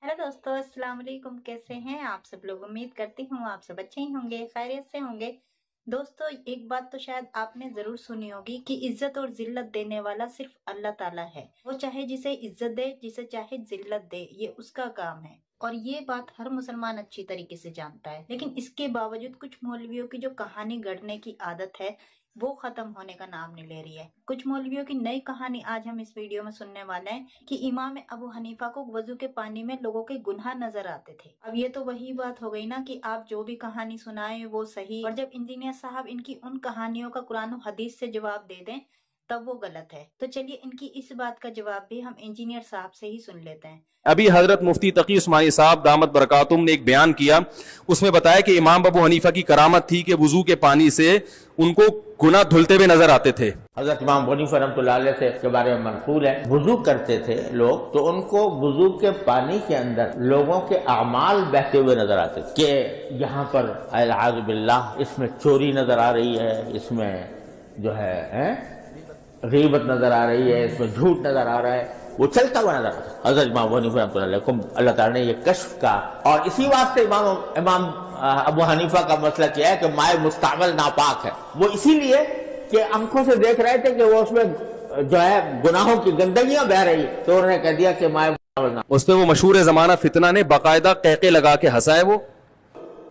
Hello दोस्तों, अस्सलाम वालेकुम। कैसे हैं आप सब लोग? उम्मीद करती हूँ आप सब अच्छे ही होंगे, खैरियत से होंगे। दोस्तों, एक बात तो शायद आपने जरूर सुनी होगी कि इज्जत और जिल्लत देने वाला सिर्फ अल्लाह ताला है। वो चाहे जिसे इज्जत दे, जिसे चाहे जिल्लत दे, ये उसका काम है और ये बात हर मुसलमान अच्छी तरीके से जानता है। लेकिन इसके बावजूद कुछ मौलवियों की जो कहानी गढ़ने की आदत है वो खत्म होने का नाम नहीं ले रही है। कुछ मौलवियों की नई कहानी आज हम इस वीडियो में सुनने वाले हैं कि इमाम अबू हनीफा को वजू के पानी में लोगों के गुनाह नजर आते थे। अब ये तो वही बात हो गई ना कि आप जो भी कहानी सुनाए वो सही, और जब इंजीनियर साहब इनकी उन कहानियों का कुरान और हदीस से जवाब दे दें तब वो गलत है। तो चलिए इनकी इस बात का जवाब भी हम इंजीनियर साहब से ही सुन लेते हैं। अभी हजरत मुफ्ती तकी उस्मानी साहब दामत बरकातुम ने एक बयान किया, उसमें बताया कि इमाम अबू हनीफा की करामत थी कि वुजू के पानी से उनको गुनाह धुलते हुए नजर आते थे। हजरत इमाम अबू हनीफा रहमतुल्लाह अलैह से के बारे में मनकूल है, वुजू करते थे लोग तो उनको वुजू के पानी के अंदर लोगों के अमाल बहते हुए नजर आते थे कि यहाँ पर अल-आज़ बिल्लाह इसमें चोरी नजर आ रही है, इसमें जो है गीबत नजर आ रही है, इसमें झूठ नजर आ रहा है, वो चलता हुआ नजर आता है। हजरत इमाम अबू हनीफा रहमतुल्लाह अलैह को अल्लाह ताला ने ये कश्फ का, और इसी वास्ते इमाम अबू हनीफा का मसला क्या है कि माए मुस्तामल नापाक है। वो इसीलिए कि आंखों से देख रहे थे कि वो उसमें जो है गुनाहों की गंदगियां बह रही, तो उन्होंने कह दिया कि माए मुस्तामल ना। उसमें वो मशहूर जमाना फितना ने बाकायदा कहके लगा के हंसाए। वो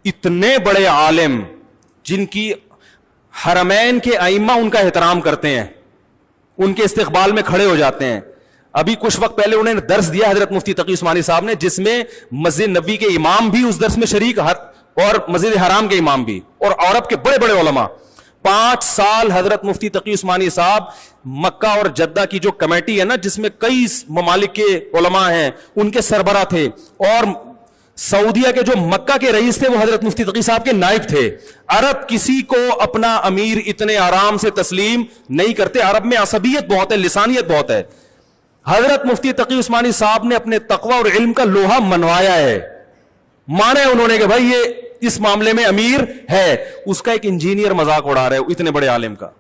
इतने बड़े आलिम जिनकी हरमैन के आइम्मा उनका एहतराम करते हैं, उनके इस्तिकबाल में खड़े हो जाते हैं। अभी कुछ वक्त पहले उन्होंने दर्स दिया हजरत मुफ्ती तकी उस्मानी साहब ने, जिसमें मस्जिद नबी के इमाम भी उस दर्स में शरीक और मस्जिद हराम के इमाम भी और अरब के बड़े बड़े उलमा। 5 साल हजरत मुफ्ती तकी उस्मानी साहब मक्का और जद्दा की जो कमेटी है ना, जिसमें कई ममालिक के उलमा हैं, उनके सरबरा थे। और सऊदिया के जो मक्का के रईस थे वो हजरत मुफ्ती तकी साहब के नाइब थे। अरब किसी को अपना अमीर इतने आराम से तस्लीम नहीं करते। अरब में असबियत बहुत है, लिसानियत बहुत है। हजरत मुफ्ती तकी उस्मानी साहब ने अपने तकवा और इल्म का लोहा मनवाया है, माना है उन्होंने कि भाई ये इस मामले में अमीर है। उसका एक इंजीनियर मजाक उड़ा रहा है इतने बड़े आलिम का,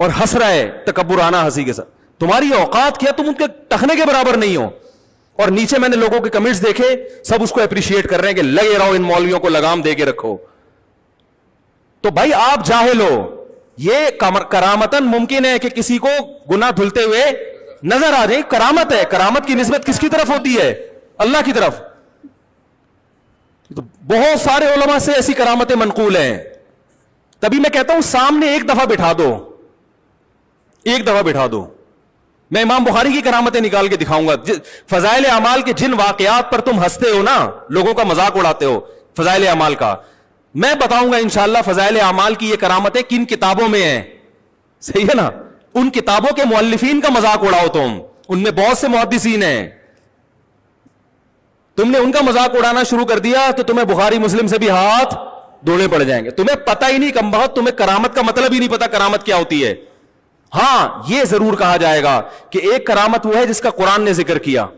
और हंस रहा है तकब्बुराना हंसी के साथ। तुम्हारी औकात क्या, तुम उनके टखने के बराबर नहीं हो। और नीचे मैंने लोगों के कमेंट्स देखे, सब उसको अप्रिशिएट कर रहे हैं कि लगे रहो, इन मौलवियों को लगाम दे के रखो। तो भाई आप जाहिल हो, ये करामतन मुमकिन है कि किसी को गुनाह धुलते हुए नजर आ जाए। करामत है, करामत की निस्बत किसकी तरफ होती है? अल्लाह की तरफ। तो बहुत सारे उलमा से ऐसी करामतें मनकूल हैं। तभी मैं कहता हूं सामने एक दफा बिठा दो, एक दफा बिठा दो। मैं इमाम बुखारी की करामतें निकाल के दिखाऊंगा। फजाइल अमाल के जिन वाकयात पर तुम हंसते हो ना, लोगों का मजाक उड़ाते हो फजाइल अमाल का, मैं बताऊंगा इंशाअल्लाह फजाइल अमाल की ये करामतें किन किताबों में है। सही है ना? उन किताबों के मुअल्लिफीन का मजाक उड़ाओ तुम, उनमें बहुत से मुहद्दिसीन हैं। तुमने उनका मजाक उड़ाना शुरू कर दिया तो तुम्हें बुखारी मुस्लिम से भी हाथ धोने पड़ जाएंगे। तुम्हें पता ही नहीं कमबख्त, तुम्हें करामत का मतलब ही नहीं पता करामत क्या होती है। हां, यह जरूर कहा जाएगा कि एक करामत वो है जिसका कुरान ने जिक्र किया,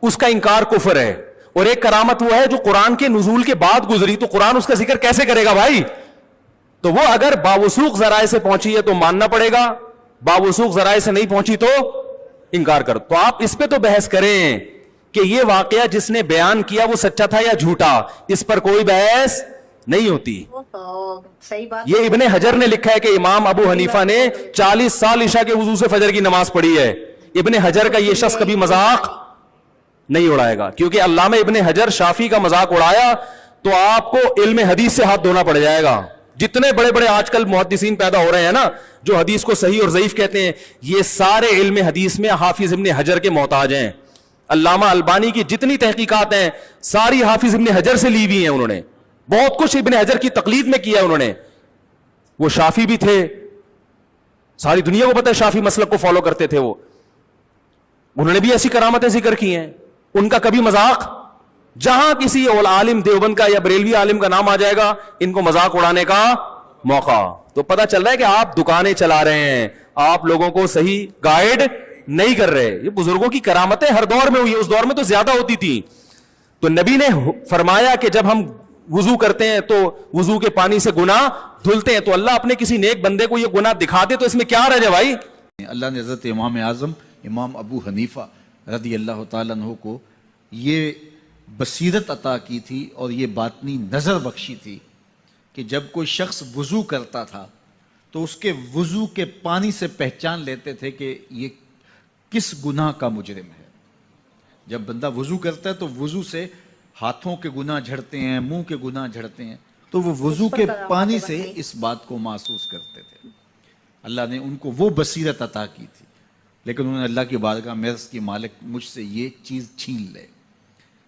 उसका इंकार कुफर है। और एक करामत वो है जो कुरान के नुज़ूल के बाद गुजरी, तो कुरान उसका जिक्र कैसे करेगा भाई? तो वो अगर बावसूख जराए से पहुंची है तो मानना पड़ेगा, बावसूख जराए से नहीं पहुंची तो इंकार कर। तो आप इस पे तो बहस करें कि ये वाकया जिसने बयान किया वो सच्चा था या झूठा, इस पर कोई बहस नहीं होती। तो सही बात। ये इब्ने हजर ने लिखा है कि इमाम अबू हनीफा ने 40 साल ईशा के वुजू से फजर की नमाज पढ़ी है। इब्ने हजर का ये शख्स कभी मजाक नहीं उड़ाएगा, क्योंकि अल्लामा इब्ने हजर शाफी का मजाक उड़ाया तो आपको इल्म हदीस से हाथ धोना पड़ जाएगा। जितने बड़े बड़े आजकल मुहद्दिसीन पैदा हो रहे हैं ना, जो हदीस को सही और ज़ईफ कहते हैं, ये सारे इल्म हदीस में हाफिज इब्ने हजर के मोहताज हैं। अल्लामा अलबानी की जितनी तहकीकात हैं सारी हाफिज इब्ने हजर से ली हुई हैं। उन्होंने बहुत कुछ इब्ने हजर की तकलीद में किया। उन्होंने, वो शाफी भी थे, सारी दुनिया को पता है शाफी मसलक को फॉलो करते थे वो। उन्होंने भी ऐसी करामतें जिक्र की हैं। उनका कभी मजाक, जहां किसी आलिम देवबंद का या बरेलवी आलिम का नाम आ जाएगा, इनको मजाक उड़ाने का मौका। तो पता चल रहा है कि आप दुकानें चला रहे हैं, आप लोगों को सही गाइड नहीं कर रहे। ये बुजुर्गों की करामतें हर दौर में हुई, उस दौर में तो ज्यादा होती थी। तो नबी ने फरमाया कि जब हम वुजू करते हैं तो वुजू के पानी से गुनाह धुलते हैं, तो अल्लाह अपने किसी नेक बंदे को ये गुनाह दिखा दे तो इसमें क्या रह जाए भाई? अल्लाह ने हज़रत इमाम आज़म इमाम अबू हनीफा रज़ी अल्लाह तआला अन्हु को یہ بصیرت عطا کی تھی اور یہ باطنی نظر بخشی تھی کہ جب کوئی شخص وضو کرتا تھا تو اس کے وضو کے پانی سے پہچان لیتے تھے کہ یہ کس گناہ کا مجرم ہے۔ جب بندہ وضو کرتا ہے تو وضو سے ہاتھوں کے گناہ جھڑتے ہیں، منہ کے گناہ جھڑتے ہیں، تو وہ وضو کے پانی سے اس بات کو محسوس کرتے تھے۔ اللہ نے ان کو وہ بصیرت عطا کی تھی، لیکن انہوں نے اللہ کی بارگاہ میں عرض کی مالک مجھ سے یہ چیز چھین لے،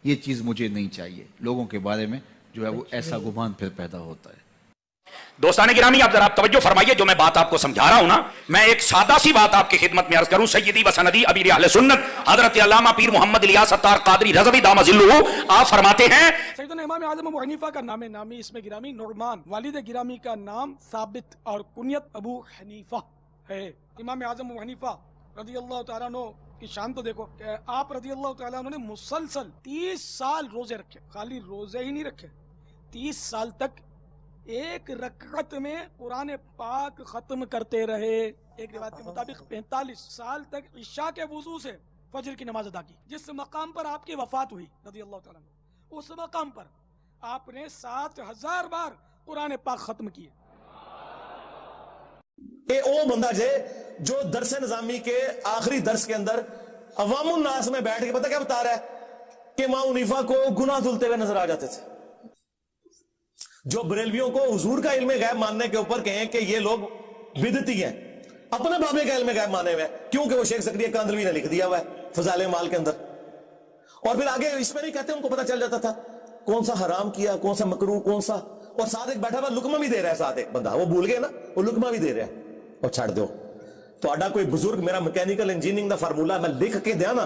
یہ چیز مجھے نہیں چاہیے۔ لوگوں کے بارے میں جو ہے وہ ایسا گمان پھر پیدا ہوتا ہے۔ دوستان گرامی، آپ ذرا توجہ فرمائیے، جو میں بات آپ کو سمجھا رہا ہوں نا، میں ایک سادہ سی بات آپ کی خدمت میں عرض کروں۔ سیدی و سندی امیر اہل سنت حضرت علامہ پیر محمد الیاس ستار قادری رضوی دامہ ظلہ آپ فرماتے ہیں، سیدنا امام اعظم ابو حنیفہ کا نام نامی اسم گرامی نعمان، والد گرامی کا نام ثابت اور کنیت ابو حنیفہ ہے۔ امام اعظم ابو حنیفہ رضی اللہ تعالیٰ عنہ کی شان تو دیکھو کہ آپ رضی اللہ تعالیٰ عنہ نے مسلسل 30 سال روزے رکھے، خالی روزے ہی نہیں رکھے، 30 سال تک ایک رکعت میں قرآن پاک ختم کرتے رہے۔ ایک روایت کے مطابق 45 سال تک عشاء کے وضو سے فجر کی نماز ادا کی۔ جس مقام پر آپ کی وفات ہوئی رضی اللہ تعالیٰ عنہ، اس مقام پر آپ نے 7000 بار قرآن پاک ختم کیے۔ اے او بندہ جے جو درس نظامی کے آخری درس کے اندر عوام الناس میں بیٹھ کے پتہ کیا بتا رہا ہے کہ امام حنیفہ کو گناہ دھلتے ہوئے نظر آ جاتے تھے۔ جو بریلویوں کو حضور کا علم غیب ماننے کے اوپر کہیں کہ یہ لوگ بدعتی ہیں، اپنے بابے کا علم غیب مانے ہوئے ہیں، کیونکہ وہ شیخ زکریا کاندھلوی نے لکھ دیا ہوا ہے فضائل مال کے اندر، اور پھر آگے اس میں نہیں کہتے، ان کو پتہ چل جاتا تھا کون سا حرام کیا، کون سا مکروہ، کون سا، اور ساتھ ایک بیٹھا ہوا لقمہ بھی دے رہا ہے، ساتھ ایک بندہ وہ بھول گئے نا، وہ لقمہ بھی دے رہا ہے، اور چھڑ دو تو آڈا کوئی بزرگ میرا میکینیکل انجینئرنگ دا فارمولا میں لکھ کے دیا نا،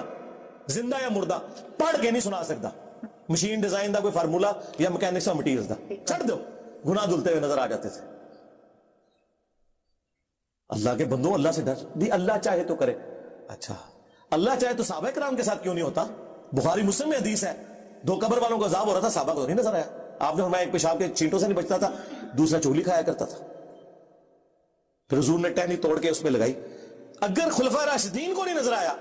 زندہ یا مردہ پڑھ کے نہیں سنا سکتا، مشین ڈیزائن دا کوئی فارمولا یا میکینکس آف مٹیریلز دا، چھڑ دو، گناہ دھلتے ہوئے نظر آ جاتے تھے۔ اللہ کے بندوں، اللہ سے ڈر بھی، اللہ چاہے تو کرے۔ اچھا اللہ چاہے تو صحابہ کرام کے ساتھ کیوں نہیں ہوتا؟ بخاری مسلم میں حدیث ہے، 2 قبر والوں کو عذاب ہو رہا تھا، صحابہ کو نہیں نظر آیا۔ آپ نے فرمایا ایک پیشاب کے چینٹوں سے نہیں بچتا تھا، دوسرا چولی کھایا کرتا تھا، پھر حضور نے ٹہنی توڑ کے اس میں لگائی۔ اگر خلفائے راشدین کو نہیں نظر آیا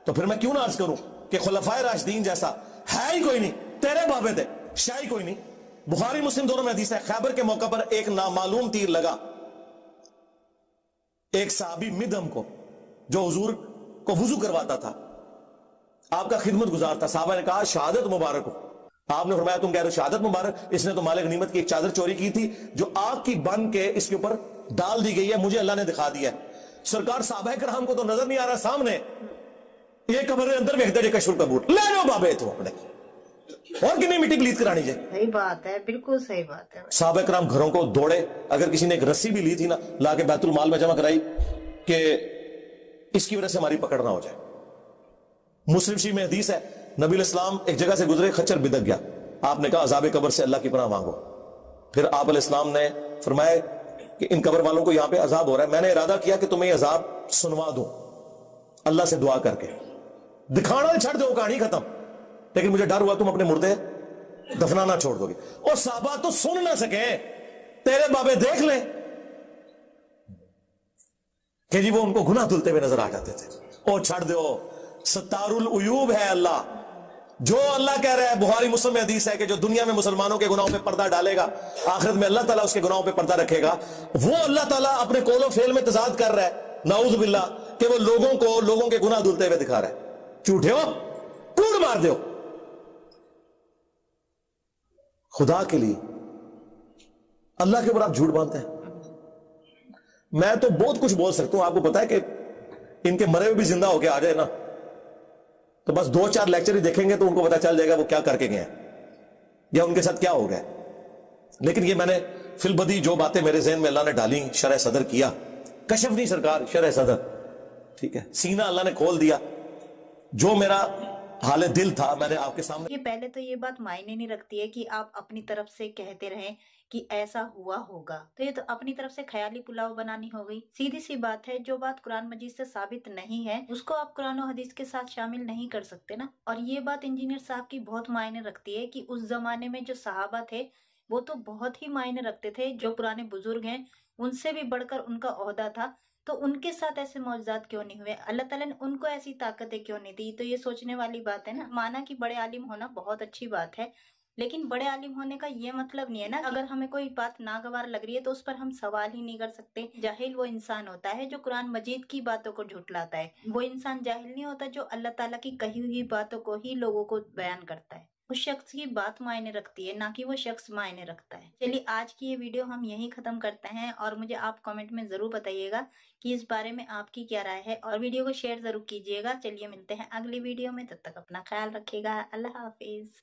تو پھر میں کیوں نہ عرض کروں کہ خلفائے راشدین جیسا ہے ہی کوئی نہیں، تیرے بابے تھے، شاہی کوئی نہیں۔ بخاری مسلم دونوں میں حدیث ہے، خیبر کے موقع پر ایک نامعلوم تیر لگا ایک صحابی مدھم کو، جو حضور کو وضو کرواتا تھا، آپ کا خدمت گزار تھا۔ صحابہ نے کہا شہادت مبارک ہو۔ آپ نے فرمایا تم کہہ رہے ہو شہادت مبارک؟ اس نے تو مال غنیمت کی ایک چادر چوری کی تھی جو آگ کی بن کے اس کے اوپر ڈال دی گئی ہے، مجھے اللہ نے دکھا دیا ہے۔ سرکار صحابہ کرام کو تو نظر نہیں آ رہا سامنے، یہ قبر اندر ویکھتے جے کشور کبوت لے لو بابے تو اپنے، اور کنی مٹی پلیت کرانی جائے۔ صحیح بات ہے، بالکل صحیح بات ہے۔ صحابہ کرام گھروں کو دوڑے، اگر کسی نے ایک رسی بھی لی تھی نا، لا کے بیت المال میں جمع کرائی کہ اس کی وجہ سے ہماری پکڑ نہ ہو جائے۔ مسلم شریف میں حدیث ہے، نبی علیہ السلام ایک جگہ سے گزرے، خچر بدک گیا، آپ نے کہا عذاب قبر سے اللہ کی پناہ مانگو۔ پھر آپ علیہ السلام نے فرمایا کہ ان قبر والوں کو یہاں پہ عذاب ہو رہا ہے، میں نے ارادہ کیا کہ تمہیں عذاب سنوا دوں اللہ سے دعا کر کے، دکھانا چھڑ دو، کہانی ختم، لیکن مجھے ڈر ہوا تم اپنے مردے دفنانا چھوڑ دو گے۔ اور صحابہ تو سن نہ سکے، تیرے بابے دیکھ لیں کہ جی وہ ان کو گناہ دھلتے ہوئے نظر آ جاتے تھے۔ اور چھڑ دو، ستار العیوب ہے اللہ، جو اللہ کہہ رہا ہے، بخاری مسلم میں حدیث ہے کہ جو دنیا میں مسلمانوں کے گناہوں پہ پردہ ڈالے گا، آخرت میں اللہ تعالیٰ اس کے گناہوں پہ پردہ رکھے گا۔ وہ اللہ تعالیٰ اپنے قول و فعل میں تضاد کر رہا ہے، نعوذ باللہ، کہ وہ لوگوں کے گناہ دھلتے ہوئے دکھا رہا ہے۔ جھوٹے ہو، کوڑ مار دو خدا کے لیے، اللہ کے اوپر آپ جھوٹ باندھتے ہیں۔ میں تو بہت کچھ بول سکتا ہوں، آپ کو پتا ہے کہ ان کے مرے ہوئے بھی زندہ ہو کے آ جائے نا تو بس 2-4 لیکچر ہی دیکھیں گے تو ان کو پتا چل جائے گا وہ کیا کر کے گئے ہیں یا ان کے ساتھ کیا ہو گیا۔ لیکن یہ میں نے فی البدی جو باتیں میرے ذہن میں اللہ نے ڈالی، شرح صدر کیا، کشف نہیں سرکار، شرح صدر، ٹھیک ہے، سینہ اللہ نے کھول دیا، جو میرا حال دل تھا میں نے آپ کے سامنے۔ یہ پہلے تو یہ بات معنی نہیں رکھتی ہے کہ آپ اپنی طرف سے کہتے رہیں کہ ایسا ہوا ہوگا، تو یہ تو اپنی طرف سے خیالی پلاؤ بنانی ہو گئی۔ سیدھی سی بات ہے، جو بات قرآن مجید سے ثابت نہیں ہے اس کو آپ قرآن و حدیث کے ساتھ شامل نہیں کر سکتے نا۔ اور یہ بات انجینئر صاحب کی بہت معنی رکھتی ہے کہ اس زمانے میں جو صحابہ تھے وہ تو بہت ہی معنی رکھتے تھے، جو پرانے بزرگ ہیں ان سے بھی بڑھ کر ان کا عہدہ تھا، तो उनके साथ ऐसे मौजज़ात क्यों नहीं हुए? अल्लाह ताला ने उनको ऐसी ताकतें क्यों नहीं दी? तो ये सोचने वाली बात है ना। माना कि बड़े आलिम होना बहुत अच्छी बात है, लेकिन बड़े आलिम होने का ये मतलब नहीं है ना, अगर हमें कोई बात नागवार लग रही है तो उस पर हम सवाल ही नहीं कर सकते। जाहिल वो इंसान होता है जो कुरान मजीद की बातों को झुठलाता है। वो इंसान जाहिल नहीं होता जो अल्लाह ताला की कही हुई बातों को ही लोगों को बयान करता है। उस शख्स की बात मायने रखती है, ना कि वो शख्स मायने रखता है। चलिए आज की ये वीडियो हम यहीं खत्म करते हैं और मुझे आप कमेंट में जरूर बताइएगा कि इस बारे में आपकी क्या राय है और वीडियो को शेयर जरूर कीजिएगा। चलिए मिलते हैं अगली वीडियो में, तब तक अपना ख्याल रखिएगा। अल्लाह हाफिज।